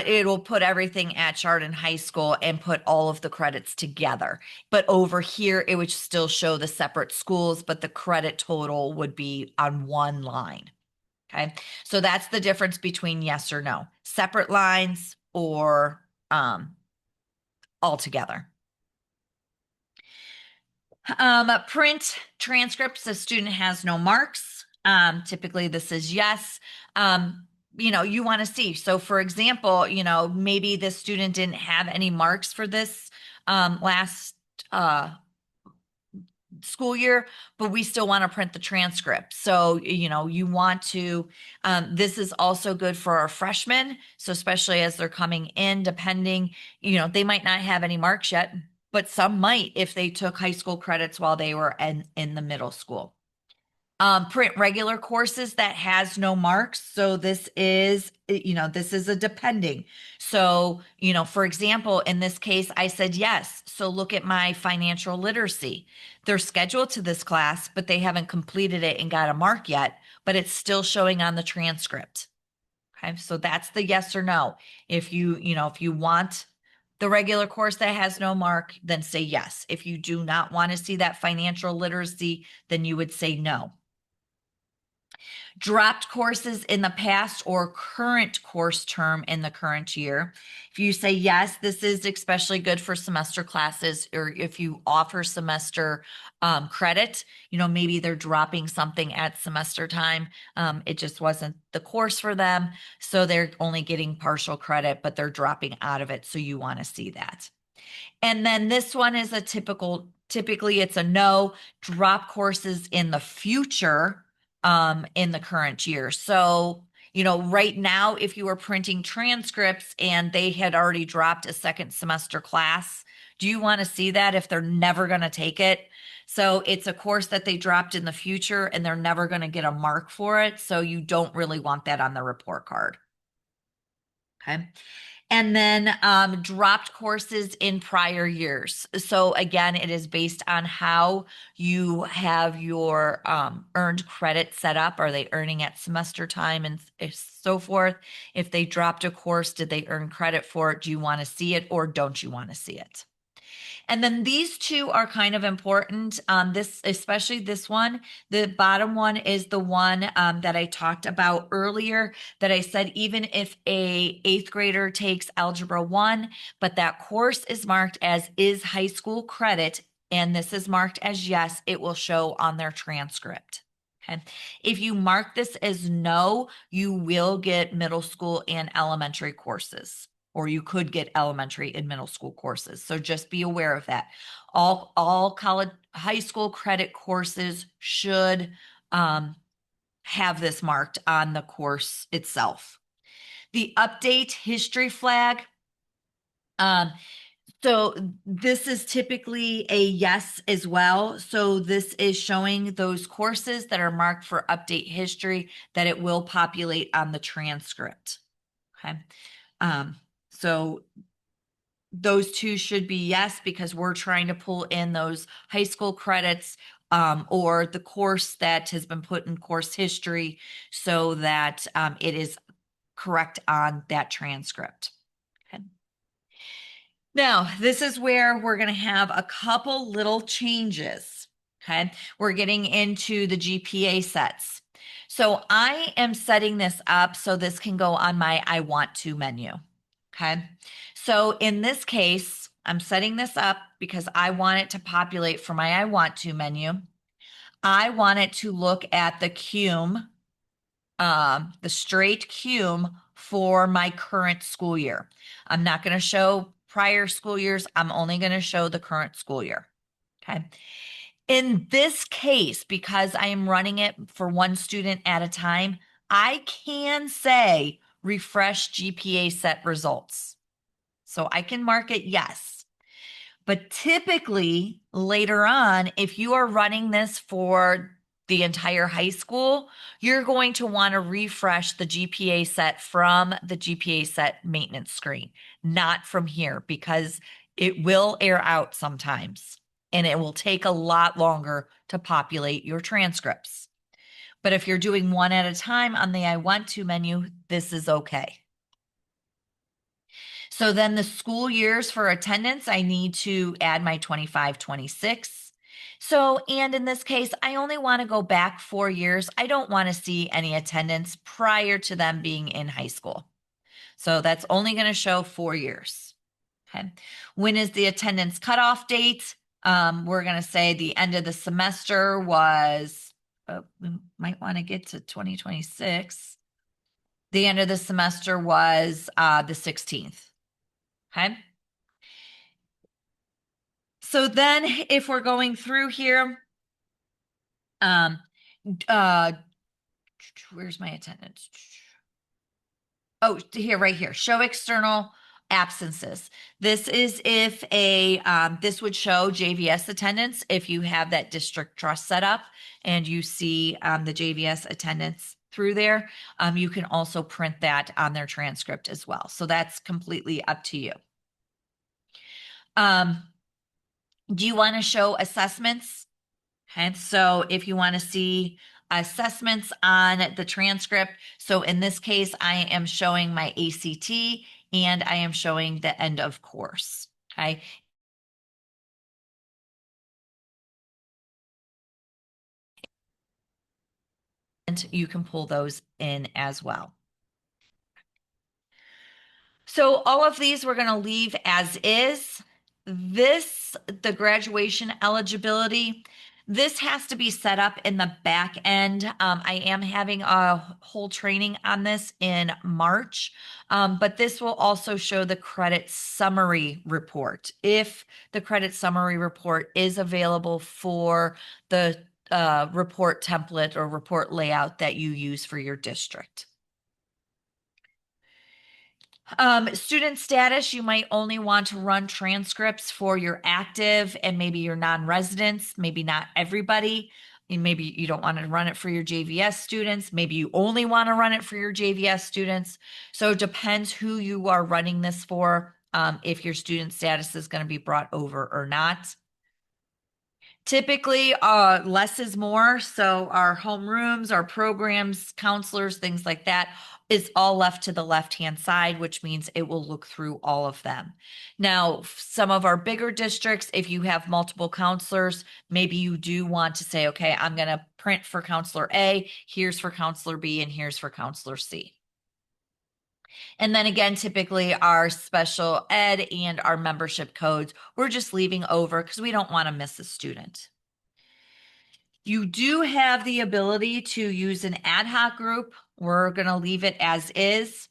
it'll put everything at Chardon High School and put all of the credits together. But over here, it would still show the separate schools, but the credit total would be on one line. Okay. So that's the difference between yes or no, separate lines or all together. Print transcripts, the student has no marks. Typically this is yes. You want to see. So for example, maybe the student didn't have any marks for this last school year, but we still want to print the transcript. So, you want to, this is also good for our freshmen. So especially as they're coming in, depending, they might not have any marks yet, but some might if they took high school credits while they were in the middle school. Print regular courses that has no marks. So this is a depending. So, for example, in this case, I said yes. So look at my financial literacy. They're scheduled to this class, but they haven't completed it and got a mark yet, but it's still showing on the transcript. Okay. So that's the yes or no. If you want the regular course that has no mark, then say yes. If you do not want to see that financial literacy, then you would say no. Dropped courses in the past or current course term in the current year. If you say yes, this is especially good for semester classes, or if you offer semester credit, maybe they're dropping something at semester time. It just wasn't the course for them. So they're only getting partial credit, but they're dropping out of it. So you want to see that. And then this one is typically it's a no. Drop courses in the future in the current year. So, right now, if you were printing transcripts and they had already dropped a second semester class, do you want to see that if they're never going to take it? So it's a course that they dropped in the future and they're never going to get a mark for it. So you don't really want that on the report card. Okay. And then dropped courses in prior years. So again, it is based on how you have your earned credit set up. Are they earning at semester time and so forth? If they dropped a course, did they earn credit for it? Do you want to see it or don't you want to see it? And then these two are kind of important. This, especially this one, the bottom one is the one that I talked about earlier, that I said, even if a eighth grader takes Algebra 1, but that course is marked as is high school credit, and this is marked as yes, it will show on their transcript. Okay. If you mark this as no, you will get middle school and elementary courses, or you could get elementary and middle school courses. So just be aware of that. All college, high school credit courses should have this marked on the course itself. The update history flag. So this is typically a yes as well. So this is showing those courses that are marked for update history that it will populate on the transcript. Okay. So those two should be yes, because we're trying to pull in those high school credits or the course that has been put in course history so that it is correct on that transcript. Okay. Now, this is where we're going to have a couple little changes. Okay. We're getting into the GPA sets. So I am setting this up so this can go on my I want to menu. Okay. So in this case, I'm setting this up because I want it to populate for my I want to menu. I want it to look at the CUME, the straight CUME for my current school year. I'm not going to show prior school years. I'm only going to show the current school year. Okay. In this case, because I am running it for one student at a time, I can say refresh GPA set results. So I can mark it yes. But typically later on, if you are running this for the entire high school, you're going to want to refresh the GPA set from the GPA set maintenance screen, not from here, because it will air out sometimes and it will take a lot longer to populate your transcripts. But if you're doing one at a time on the I want to menu, this is okay. So then the school years for attendance, I need to add my 25, 26. So, and in this case, I only want to go back 4 years. I don't want to see any attendance prior to them being in high school. So that's only going to show 4 years. Okay. When is the attendance cutoff date? We're going to say the end of the semester was, we might want to get to 2026. The end of the semester was the 16th. Okay. So then if we're going through here, where's my attendance? Oh, here, right here, show external absences. This is if this would show JVS attendance if you have that district trust set up and you see the JVS attendance through there. You can also print that on their transcript as well. So that's completely up to you. Do you want to show assessments? Okay, so if you want to see assessments on the transcript, so in this case, I am showing my ACT and I am showing the end of course. Okay. And you can pull those in as well. So all of these we're going to leave as is. The graduation eligibility, this has to be set up in the back end. I am having a whole training on this in March, but this will also show the credit summary report. If the credit summary report is available for the report template or report layout that you use for your district. Student status, you might only want to run transcripts for your active and maybe your non-residents, maybe not everybody. And maybe you don't want to run it for your JVS students. Maybe you only want to run it for your JVS students. So it depends who you are running this for, if your student status is going to be brought over or not. Typically, less is more. So our homerooms, our programs, counselors, things like that is all left to the left-hand side, which means it will look through all of them. Now, some of our bigger districts, if you have multiple counselors, maybe you do want to say, okay, I'm going to print for counselor A, here's for counselor B, and here's for counselor C. And then again, typically our special ed and our membership codes, we're just leaving over because we don't want to miss a student. You do have the ability to use an ad hoc group. We're going to leave it as is.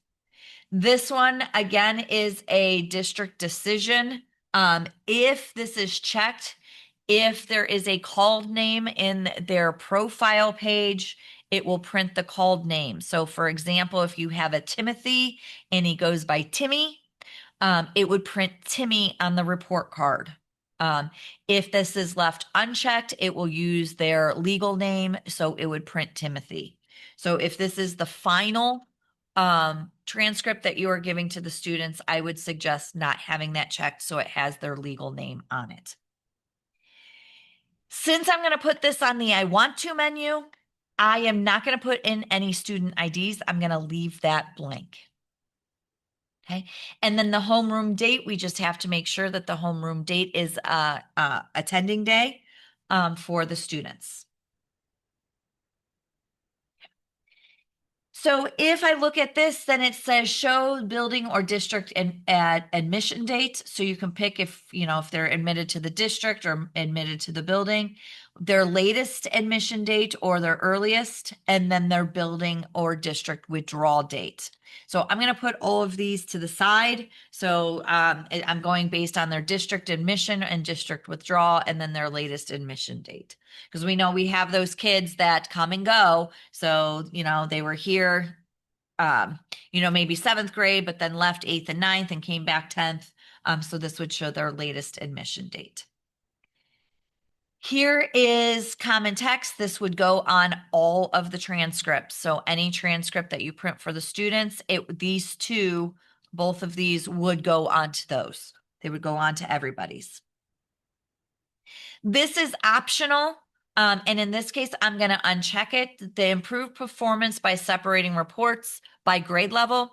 This one, again, is a district decision. If this is checked, if there is a called name in their profile page, it will print the called name. So for example, if you have a Timothy and he goes by Timmy, it would print Timmy on the report card. If this is left unchecked, it will use their legal name, so it would print Timothy. So if this is the final transcript that you are giving to the students, I would suggest not having that checked so it has their legal name on it. Since I'm going to put this on the I want to menu, I am not going to put in any student IDs. I'm going to leave that blank. Okay. And then the homeroom date, we just have to make sure that the homeroom date is attending day for the students. So if I look at this, then it says show building or district admission date. So you can pick if they're admitted to the district or admitted to the building, their latest admission date or their earliest, and then their building or district withdrawal date. So I'm going to put all of these to the side. So I'm going based on their district admission and district withdrawal, and then their latest admission date. Because we know we have those kids that come and go. So, they were here, maybe 7th grade, but then left 8th and 9th and came back 10th. So this would show their latest admission date. Here is common text. This would go on all of the transcripts. So any transcript that you print for the students, both of these would go onto those. They would go on to everybody's. This is optional. And in this case, I'm going to uncheck it. The improved performance by separating reports by grade level.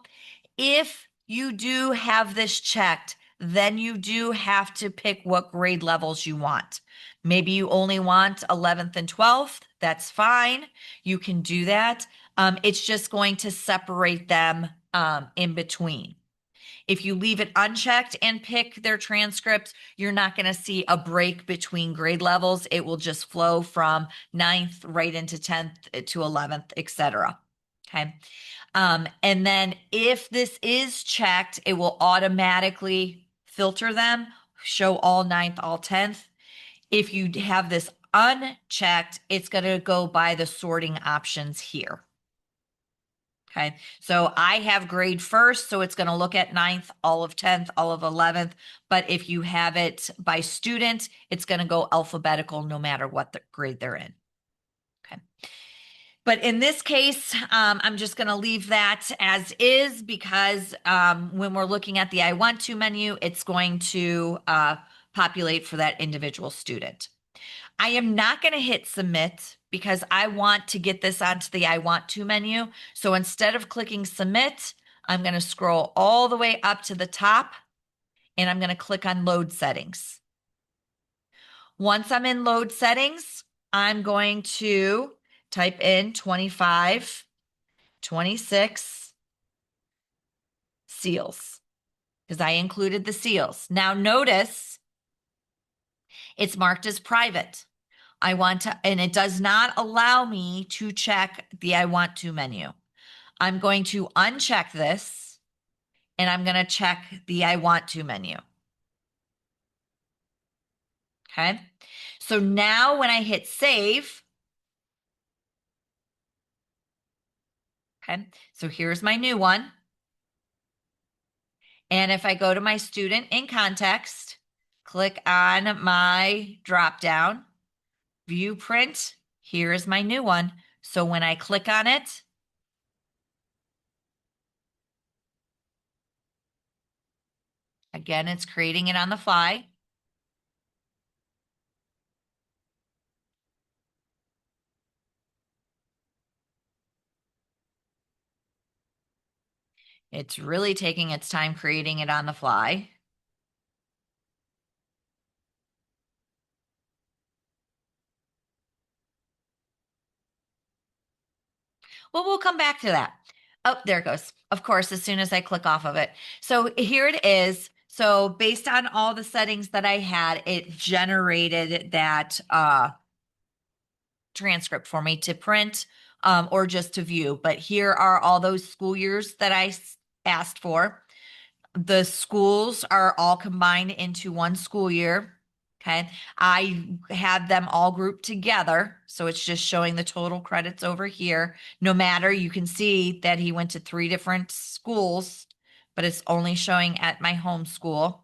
If you do have this checked, then you do have to pick what grade levels you want. Maybe you only want 11th and 12th. That's fine. You can do that. It's just going to separate them in between. If you leave it unchecked and pick their transcripts, you're not going to see a break between grade levels. It will just flow from 9th right into 10th to 11th, etc. Okay. And then if this is checked, it will automatically filter them, show all 9th, all 10th. If you have this unchecked, it's going to go by the sorting options here. Okay, so I have grade first, so it's going to look at 9th, all of 10th, all of 11th. But if you have it by student, it's going to go alphabetical no matter what the grade they're in. Okay. But in this case, I'm just going to leave that as is because when we're looking at the I want to menu, it's going to populate for that individual student. I am not going to hit submit because I want to get this onto the I want to menu. So instead of clicking submit, I'm going to scroll all the way up to the top and I'm going to click on load settings. Once I'm in load settings, I'm going to type in 25, 26 seals because I included the seals. Now notice it's marked as private. And it does not allow me to check the I want to menu. I'm going to uncheck this and I'm going to check the I want to menu. Okay. So now when I hit save, okay, so here's my new one. And if I go to my student in context, click on my drop down, view print, here is my new one. So when I click on it, again, it's creating it on the fly. It's really taking its time creating it on the fly. Well, we'll come back to that. Oh, there it goes. Of course, as soon as I click off of it. So here it is. So based on all the settings that I had, it generated that transcript for me to print or just to view. But here are all those school years that I asked for. The schools are all combined into one school year. Okay. I had them all grouped together. So it's just showing the total credits over here. No matter, you can see that he went to 3 different schools, but it's only showing at my home school.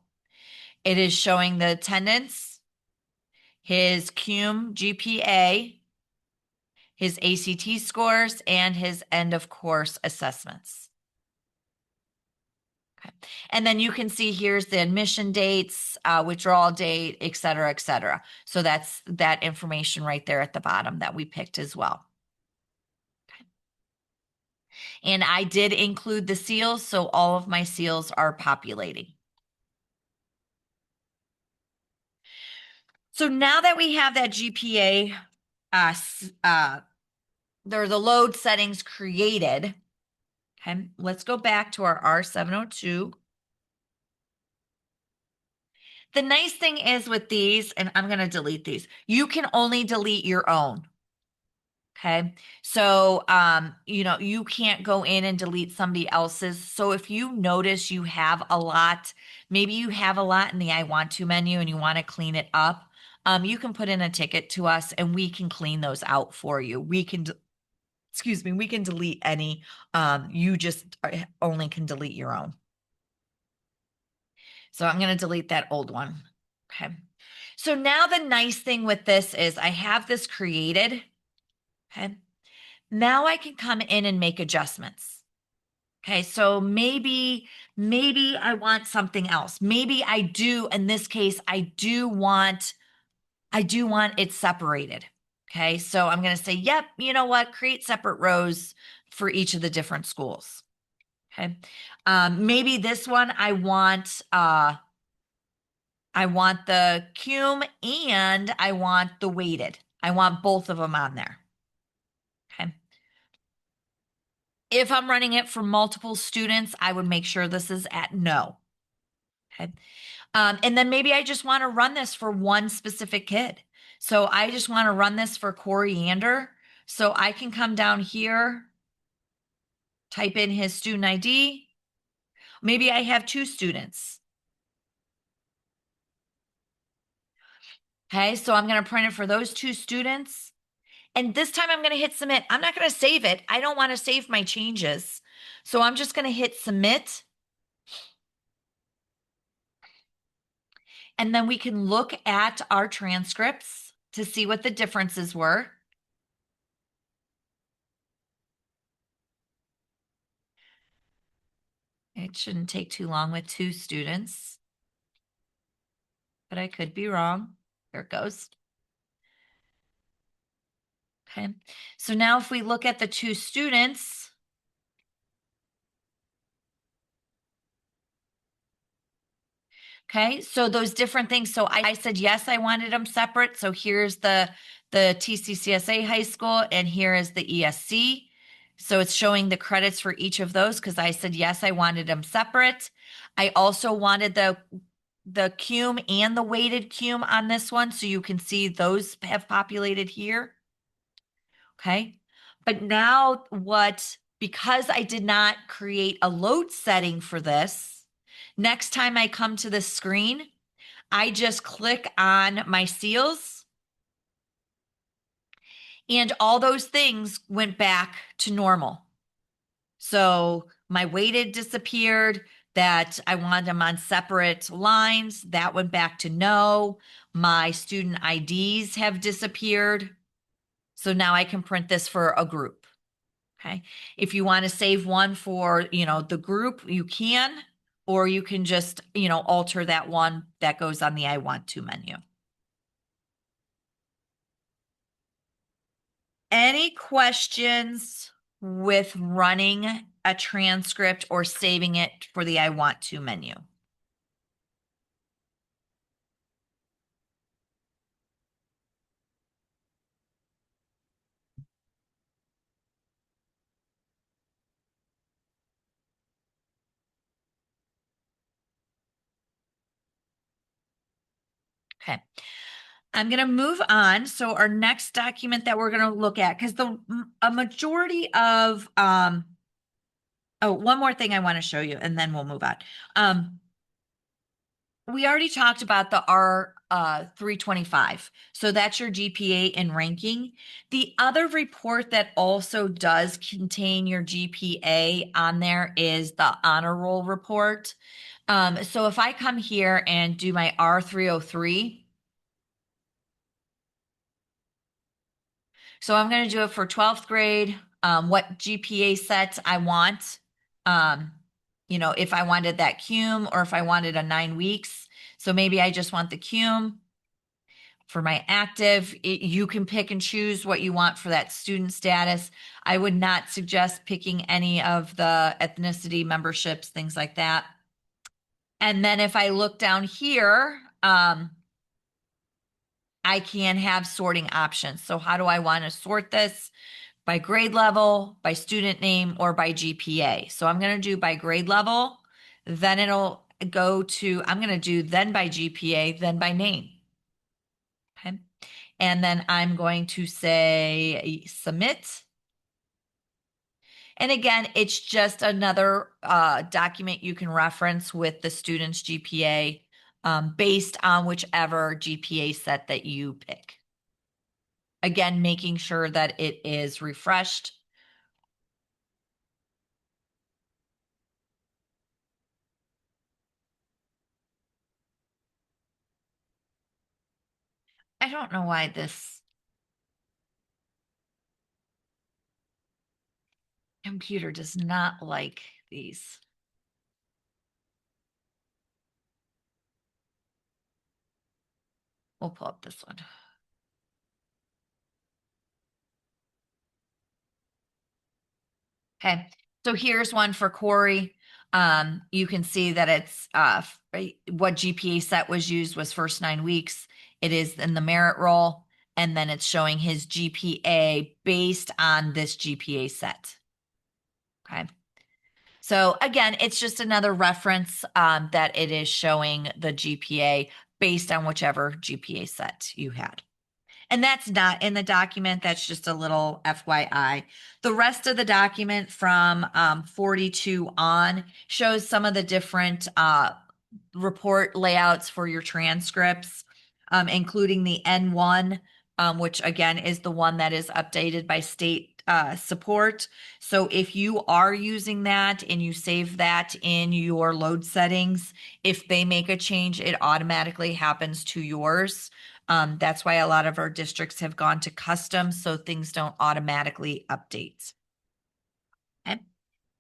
It is showing the attendance, his cum GPA, his ACT scores, and his end of course assessments. Okay. And then you can see here's the admission dates, withdrawal date, et cetera, et cetera. So that's that information right there at the bottom that we picked as well. Okay. And I did include the seals, so all of my seals are populating. So now that we have that GPA, the load settings created, okay, let's go back to our R702. The nice thing is with these, and I'm going to delete these, you can only delete your own. Okay. So, you can't go in and delete somebody else's. So if you notice you have a lot, maybe you have a lot in the I want to menu and you want to clean it up, you can put in a ticket to us and we can clean those out for you. We can, we can delete any, you just only can delete your own. So I'm going to delete that old one. Okay. So now the nice thing with this is I have this created. Okay. Now I can come in and make adjustments. Okay. So maybe I want something else. Maybe I do, in this case, I do want it separated. Okay. So I'm going to say, yep, you know what? Create separate rows for each of the different schools. Okay. Maybe this one I want the cum and I want the weighted. I want both of them on there. Okay. If I'm running it for multiple students, I would make sure this is at no. Okay. And then maybe I just want to run this for one specific kid. So I just want to run this for Coriander. So I can come down here, type in his student ID. Maybe I have 2 students. Okay, so I'm going to print it for those 2 students. And this time I'm going to hit submit. I'm not going to save it. I don't want to save my changes. So I'm just going to hit submit. And then we can look at our transcripts to see what the differences were. It shouldn't take too long with 2 students, but I could be wrong. There it goes. Okay, so now if we look at the 2 students, okay, so those different things. So I said, yes, I wanted them separate. So here's the TCCSA high school and here is the ESC. So it's showing the credits for each of those because I said, yes, I wanted them separate. I also wanted the cum and the weighted cum on this one. So you can see those have populated here. Okay. But now because I did not create a load setting for this, next time I come to the screen, I just click on my seals and all those things went back to normal. So my weighted disappeared, that I wanted them on separate lines. That went back to no. My student IDs have disappeared. So now I can print this for a group. Okay. If you want to save one for, the group, you can, or you can just, alter that one that goes on the I want to menu. Any questions with running a transcript or saving it for the I want to menu? Okay. I'm going to move on. So our next document that we're going to look at, because a majority of, oh, one more thing I want to show you, and then we'll move on. We already talked about the R 325. So that's your GPA and ranking. The other report that also does contain your GPA on there is the honor roll report. So if I come here and do my R 303, so I'm going to do it for 12th grade, what GPA set I want. If I wanted that cum or if I wanted a 9 weeks. So maybe I just want the cum. For my active, you can pick and choose what you want for that student status. I would not suggest picking any of the ethnicity memberships, things like that. And then if I look down here, I can have sorting options. So how do I want to sort this? By grade level, by student name, or by GPA. So I'm going to do by grade level. Then it'll go to, I'm going to do then by GPA, then by name. Okay. And then I'm going to say submit. And again, it's just another document you can reference with the student's GPA based on whichever GPA set that you pick. Again, making sure that it is refreshed. I don't know why this computer does not like these. We'll pull up this one. Okay, so here's one for Corey. You can see that it's what GPA set was used was first 9 weeks. It is in the merit roll, and then it's showing his GPA based on this GPA set. Okay. So again, it's just another reference that it is showing the GPA based on whichever GPA set you had. And that's not in the document. That's just a little FYI. The rest of the document from 42 on shows some of the different report layouts for your transcripts, including the N1, which again is the one that is updated by state support. So if you are using that and you save that in your load settings, if they make a change, it automatically happens to yours. That's why a lot of our districts have gone to custom, so things don't automatically update. Okay.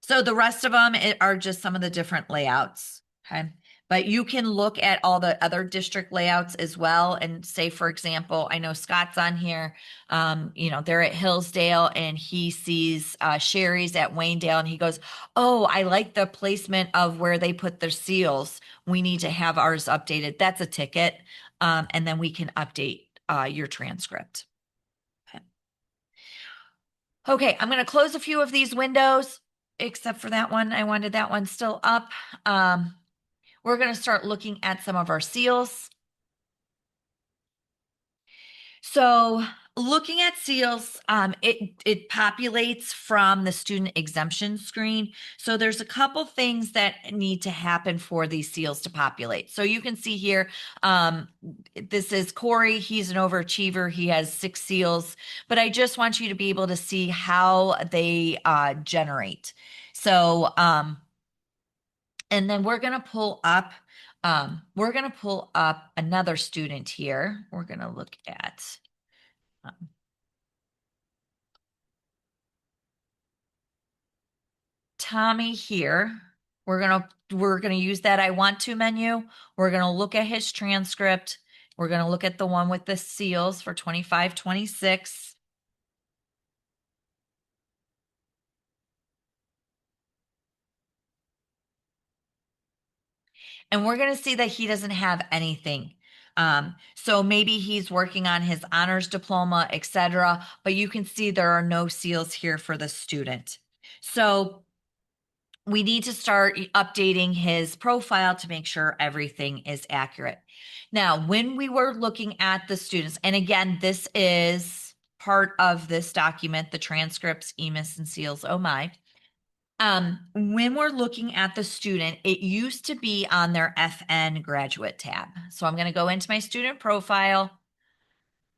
So the rest of them are just some of the different layouts. Okay. But you can look at all the other district layouts as well. And say, for example, I know Scott's on here, they're at Hillsdale and he sees Sherry's at Waynedale and he goes, oh, I like the placement of where they put their seals. We need to have ours updated. That's a ticket. And then we can update your transcript. Okay, I'm going to close a few of these windows, except for that one. I wanted that one still up. We're going to start looking at some of our seals. So looking at seals, it populates from the student exemption screen. So there's a couple things that need to happen for these seals to populate. So you can see here, this is Corey. He's an overachiever. He has 6 seals, but I just want you to be able to see how they generate. So And then we're going to pull up another student here. We're going to look at Tommy here. We're gonna use that I want to menu. We're gonna look at his transcript. We're gonna look at the one with the seals for 25, 26. And we're gonna see that he doesn't have anything. So maybe he's working on his honors diploma, etc. But you can see there are no seals here for the student. So we need to start updating his profile to make sure everything is accurate. Now, when we were looking at the students, and again, this is part of this document, the transcripts, EMIS and Seals, oh my. When we're looking at the student, it used to be on their FN graduate tab. So I'm going to go into my student profile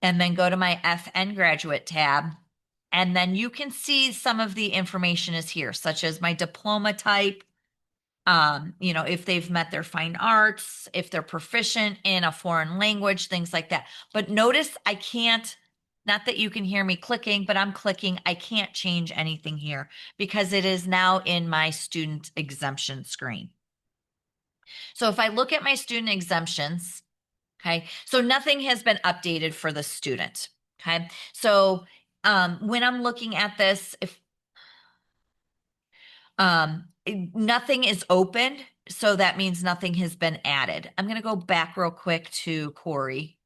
and then go to my FN graduate tab. And then you can see some of the information is here, such as my diploma type, if they've met their fine arts, if they're proficient in a foreign language, things like that. But notice I can't, not that you can hear me clicking, but I'm clicking. I can't change anything here because it is now in my student exemption screen. So if I look at my student exemptions, okay, so nothing has been updated for the student. Okay, so when I'm looking at this, if nothing is opened, so that means nothing has been added. I'm going to go back real quick to Corey.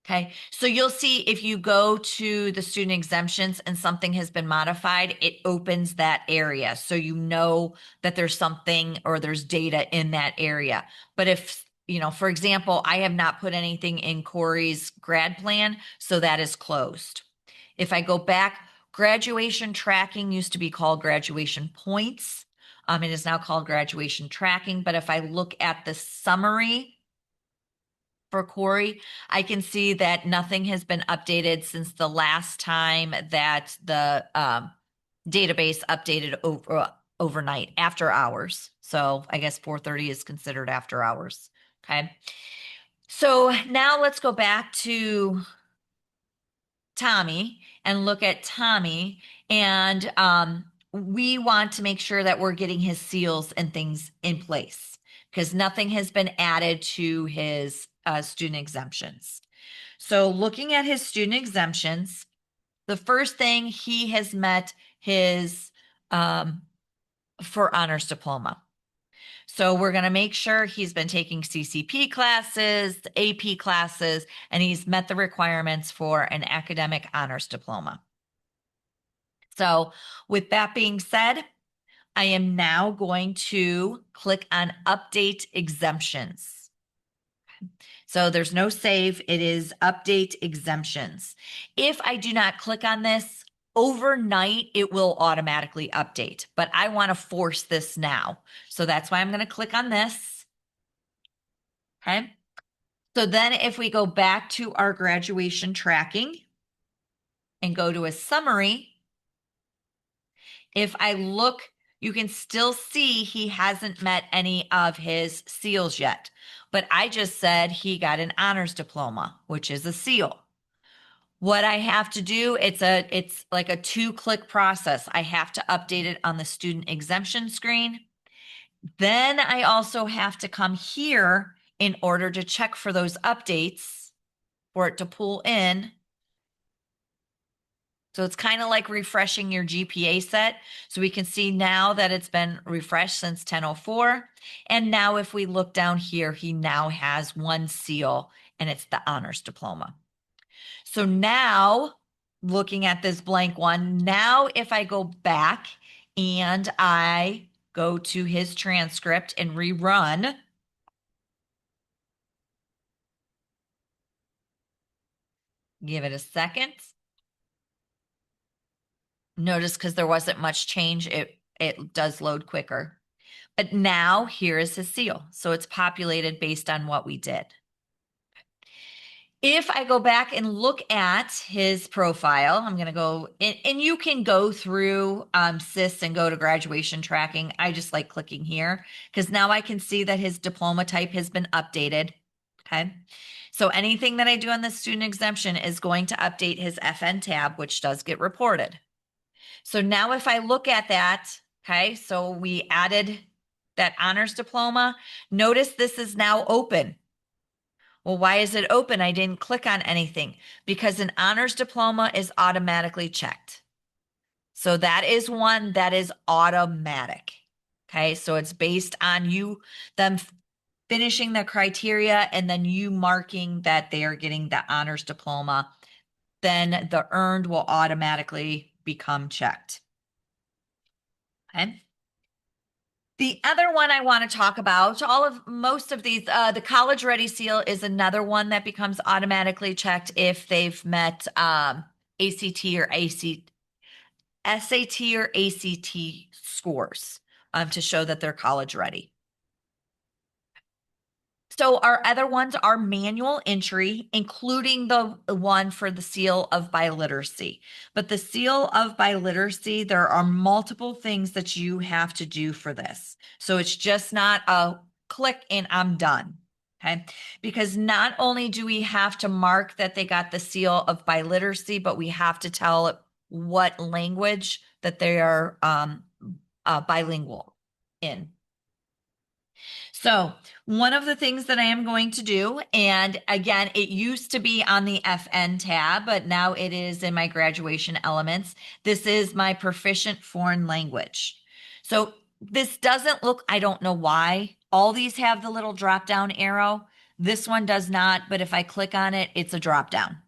Okay, so you'll see if you go to the student exemptions and something has been modified, it opens that area. So you know that there's something or there's data in that area. But if, for example, I have not put anything in Corey's grad plan, so that is closed. If I go back, graduation tracking used to be called graduation points. It is now called graduation tracking. But if I look at the summary for Corey, I can see that nothing has been updated since the last time that the database updated overnight after hours. So I guess 4:30 is considered after hours. Okay. So now let's go back to Tommy and look at Tommy. And we want to make sure that we're getting his seals and things in place because nothing has been added to his student exemptions. So looking at his student exemptions, the first thing he has met his for honors diploma. So we're going to make sure he's been taking CCP classes, AP classes, and he's met the requirements for an academic honors diploma. So with that being said, I am now going to click on update exemptions. So there's no save, it is update exemptions. If I do not click on this, overnight it will automatically update, but I want to force this now. So that's why I'm going to click on this. Okay. So then if we go back to our graduation tracking and go to a summary, if I look, you can still see he hasn't met any of his seals yet. But I just said he got an honors diploma, which is a seal. What I have to do, it's like a 2-click process. I have to update it on the student exemption screen. Then I also have to come here in order to check for those updates for it to pull in. So it's kind of like refreshing your GPA set. So we can see now that it's been refreshed since 10:04. And now if we look down here, he now has one seal and it's the honors diploma. So now looking at this blank one, now if I go back and I go to his transcript and rerun, give it a second. Notice because there wasn't much change, it does load quicker. But now here is his seal. So it's populated based on what we did. If I go back and look at his profile, I'm going to go and you can go through SIS and go to graduation tracking. I just like clicking here because now I can see that his diploma type has been updated. Okay. So anything that I do on the student exemption is going to update his FN tab, which does get reported. So now if I look at that, okay, so we added that honors diploma. Notice this is now open. Well, why is it open? I didn't click on anything because an honors diploma is automatically checked. So that is one that is automatic. Okay, so it's based on them finishing the criteria and then you marking that they are getting the honors diploma. Then the earned will automatically become checked. Okay. The other one I want to talk about, most of these, the college ready seal is another one that becomes automatically checked if they've met ACT or SAT or ACT scores to show that they're college ready. So our other ones are manual entry, including the one for the seal of biliteracy. But the seal of biliteracy, there are multiple things that you have to do for this. So it's just not a click and I'm done. Okay. Because not only do we have to mark that they got the seal of biliteracy, but we have to tell what language that they are bilingual in. So one of the things that I am going to do, and again, it used to be on the FN tab, but now it is in my graduation elements. This is my proficient foreign language. So this doesn't look, I don't know why. All these have the little drop down arrow. This one does not, but if I click on it, it's a drop down.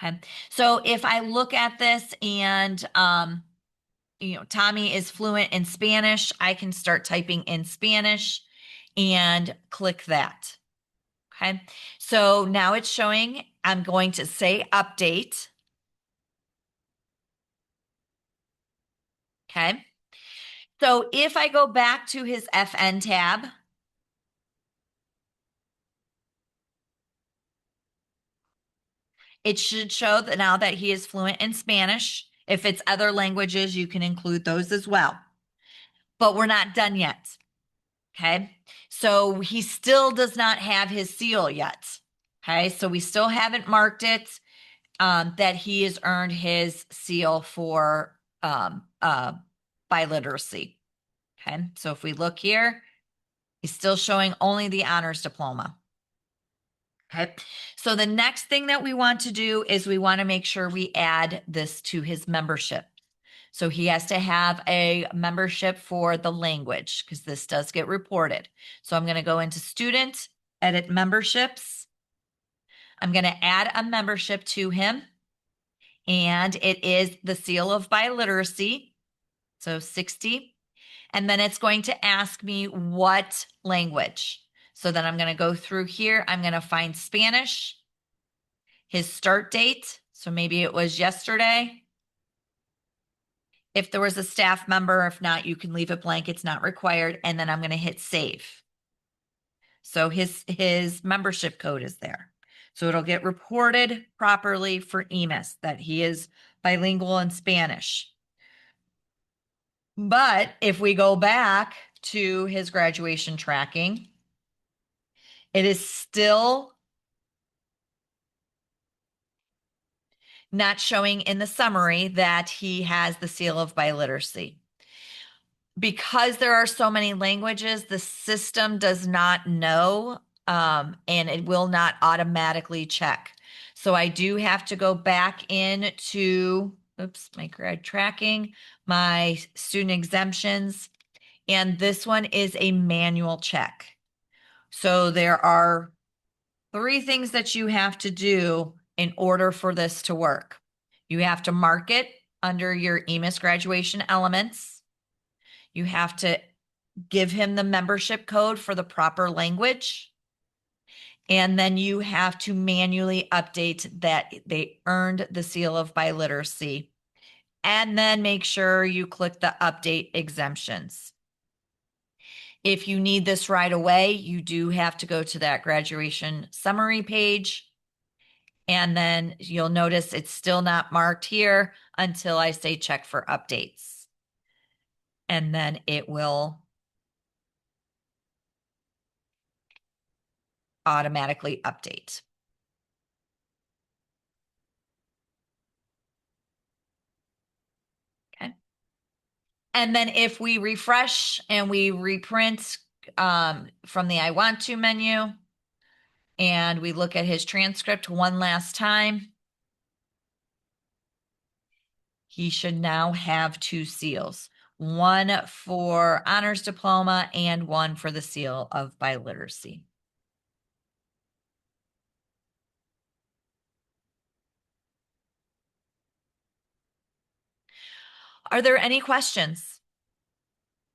Okay. So if I look at this and, Tommy is fluent in Spanish, I can start typing in Spanish and click that. Okay. So now it's showing, I'm going to say update. Okay. So if I go back to his FN tab, it should show that now that he is fluent in Spanish. If it's other languages, you can include those as well. But we're not done yet. Okay. So he still does not have his seal yet. Okay. So we still haven't marked it that he has earned his seal for biliteracy. Okay. So if we look here, he's still showing only the honors diploma. Okay. So the next thing that we want to do is we want to make sure we add this to his membership. So he has to have a membership for the language because this does get reported. So I'm going to go into student, edit memberships. I'm going to add a membership to him. And it is the seal of biliteracy. So 60. And then it's going to ask me what language. So then I'm going to go through here. I'm going to find Spanish, his start date. So maybe it was yesterday. If there was a staff member, if not, you can leave it blank. It's not required. And then I'm going to hit save. So his membership code is there. So it'll get reported properly for EMIS that he is bilingual in Spanish. But if we go back to his graduation tracking, it is still not showing in the summary that he has the seal of biliteracy. Because there are so many languages, the system does not know, and it will not automatically check. So I do have to go back into, my grad tracking, my student exemptions, and this one is a manual check. So there are 3 things that you have to do in order for this to work. You have to mark it under your EMIS graduation elements. You have to give him the membership code for the proper language. And then you have to manually update that they earned the seal of biliteracy. And then make sure you click the update exemptions. If you need this right away, you do have to go to that graduation summary page And then you'll notice it's still not marked here until I say check for updates. And then it will automatically update. Okay. And then if we refresh and we reprint from the I want to menu and we look at his transcript one last time, he should now have 2 seals, one for honors diploma and one for the seal of biliteracy. Are there any questions?